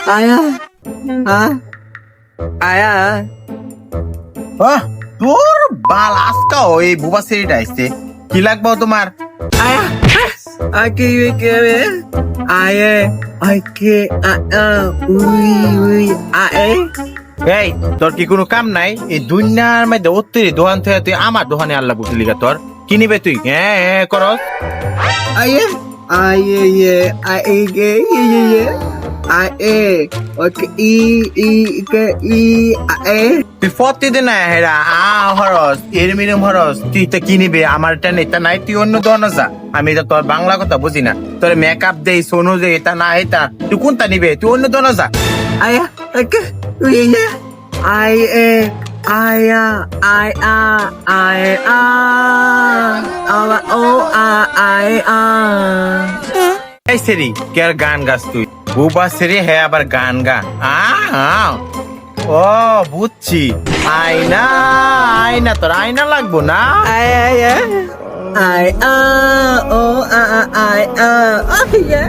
আয়া আয়া তোর বাল আজকা ওই বুবা সেরিটা আইছে কি লাগবো তোমার আয়া আকে কে আয়ে আকে উই উই আয়ে এই তোর কি কোনো কাম নাই এই দুনিয়ার মধ্যে অত্তরি দোকান থেকে তুই আমার দোকানে আল্লাহ বুঝলি তোর কি নিবে তুই হ্যাঁ হ্যাঁ করস আয়ে আয়ে আয়ে গে ইয়ে আয়ে ওকে ই কে আয়ে তুই প্রতিদিন হেরা হরস এর মিনিম হরস তুই তো কি নিবে আমার এটা নেতা নাই তুই অন্য দোকানে যা আমি তো তোর বাংলা কথা বুঝি না তোর মেকআপ দেই সোনু যে এটা না এটা তুই কোনটা নিবে তুই অন্য দোকানে যা আয়া ওকে ইয়ে আয়ে আয়া আয়া আয়া আওয়া ও আয়া এই সেরি কে আর গান গাস তুই বুবা সেরি হ্যাঁ আবার গান গা ও বুঝছি আয়না আয়না তোর আয়না লাগবো না আয়া আয়া ও আয়া আয়া